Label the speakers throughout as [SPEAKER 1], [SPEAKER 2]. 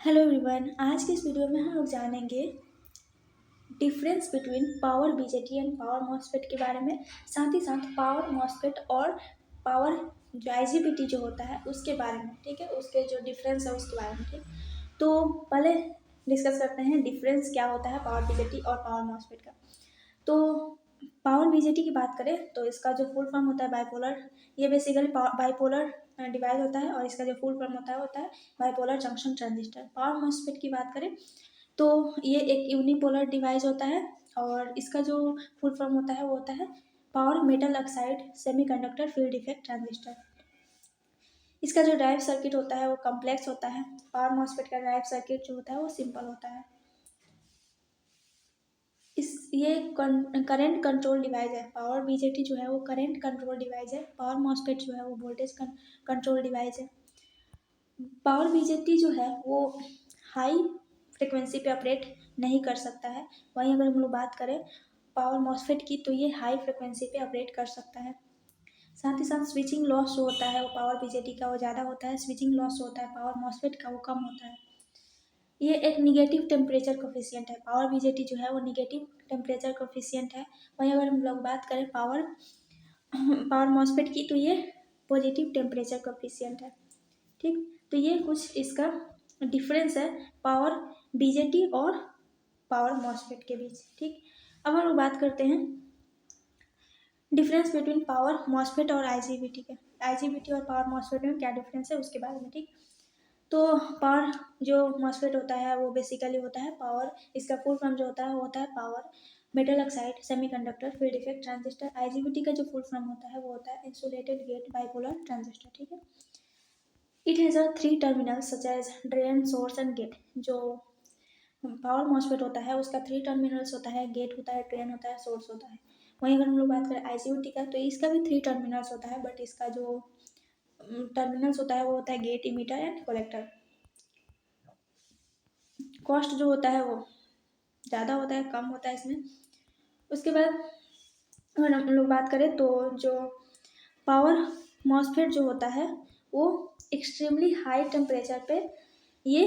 [SPEAKER 1] Hello everyone, आज के इस वीडियो में हम लोग जानेंगे difference between power BJT and power MOSFET के बारे में। साथ ही साथ पावर मॉसफेट और पावर जो आईजीबीटी जो होता है उसके बारे में, ठीक है, उसके जो डिफरेंस है उसके बारे में। ठीक, तो पहले डिस्कस करते हैं डिफरेंस क्या होता है पावर बीजेटी और पावर मॉसफेट का। तो पावर बीजेटी की बात करें तो इसका जो फुल फॉर्म होता है बाइपोलर, ये बेसिकली बाइपोलर डिवाइस होता है और इसका जो फुल फॉर्म होता है bipolar junction transistor. Power MOSFET की बात करें तो ये एक यूनिपोलर डिवाइस होता है और इसका जो फुल फॉर्म होता है वो होता है power metal oxide semiconductor field effect transistor. इसका जो ड्राइव सर्किट होता है वो कॉम्प्लेक्स होता है। पावर मॉसफेट का ड्राइव सर्किट जो होता है वो सिंपल होता है। ये करंट कंट्रोल डिवाइस है। पावर बीजेटी जो है वो करंट कंट्रोल डिवाइस है। पावर मॉसफेट जो है वो वोल्टेज कंट्रोल डिवाइस है। पावर बीजेटी जो है वो हाई फ्रिक्वेंसी पे ऑपरेट नहीं कर सकता है। वहीं अगर हम लोग बात करें पावर मॉसफेट की तो ये हाई फ्रिक्वेंसी पे ऑपरेट कर सकता है। साथ ही साथ स्विचिंग लॉस जो होता है वो पावर बीजेटी का वो ज़्यादा होता है। स्विचिंग लॉस जो होता है पावर मॉसफेट का वो कम होता है। ये एक निगेटिव टेम्परेचर कोफिशिएंट है। पावर बीजेटी जो है वो निगेटिव टेम्परेचर कोफिशिएंट है। वहीं अगर हम लोग बात करें पावर मॉसफेट की तो ये पॉजिटिव टेम्परेचर कोफिशिएंट है। ठीक, तो ये कुछ इसका डिफरेंस है पावर बीजेटी और पावर मॉसफेट के बीच। ठीक, अब हम लोग बात करते हैं डिफरेंस बिटवीन पावर मॉसफेट और आईजीबीटी के। आईजीबीटी और पावर मॉसफेट में क्या डिफरेंस है उसके बारे में। ठीक, तो पावर जो मॉसफेट होता है वो बेसिकली होता है पावर, इसका फुल फॉर्म जो होता है वो होता है power metal oxide semiconductor field effect transistor. IGBT का जो फुल फॉर्म होता है वो होता है इंसुलेटेड गेट बाइपोलर ट्रांजिस्टर। ठीक है, it has a 3 terminals such as drain source and gate. जो पावर मॉसफेट होता है उसका 3 टर्मिनल्स होता है, गेट होता है, ड्रेन होता है, सोर्स होता है। वहीं अगर हम लोग बात करें आईजीबीटी का तो इसका भी 3 टर्मिनल्स होता है, बट इसका जो टर्मिनल्स होता है वो होता है gate, emitter and collector. Cost जो होता है वो ज़्यादा होता है, कम होता है इसमें। उसके बाद अगर हम लोग बात करें तो जो पावर मॉसफेट जो होता है वो एक्सट्रीमली हाई टेम्परेचर पे ये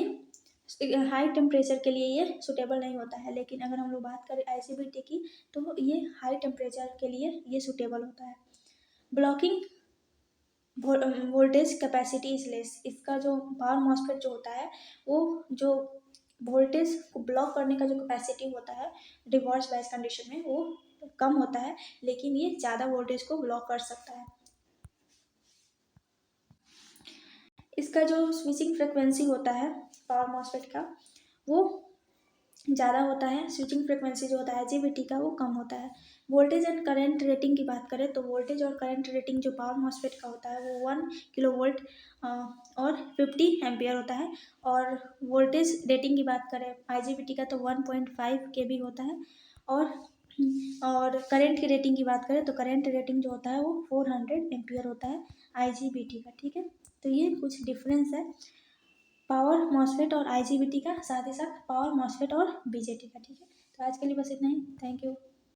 [SPEAKER 1] हाई टेम्परेचर के लिए ये सूटेबल नहीं होता है। लेकिन अगर हम लोग बात करें आईजीबीटी की तो ये हाई टेम्परेचर के लिए ये सूटेबल होता है। Blocking voltage capacity is less. इसका जो पावर मॉसफेट जो होता है वो जो वोल्टेज को ब्लॉक करने का जो कैपेसिटी होता है रिवर्स बायस कंडीशन में वो कम होता है, लेकिन ये ज़्यादा वोल्टेज को ब्लॉक कर सकता है। इसका जो स्विचिंग फ्रिक्वेंसी होता है पावर मॉसफेट का वो ज़्यादा होता है। स्विचिंग फ्रिक्वेंसी जो होता है आईजीबीटी का वो कम होता है। वोल्टेज एंड करंट रेटिंग की बात करें तो वोल्टेज और करंट रेटिंग जो पावर मॉसफेट का होता है वो 1 किलो वोल्ट और 50 एम्पियर होता है। और वोल्टेज रेटिंग की बात करें आईजीबीटी का तो 1.5 केवी होता है। और करंट की रेटिंग की बात करें तो करंट रेटिंग जो होता है वो 400 एम्पियर होता है आईजीबीटी का। ठीक है, तो ये कुछ डिफरेंस है पावर मॉसफेट और आईजीबीटी का, साथ ही साथ पावर मॉसफेट और बीजेटी का। ठीक है, तो आज के लिए बस इतना ही। Thank you.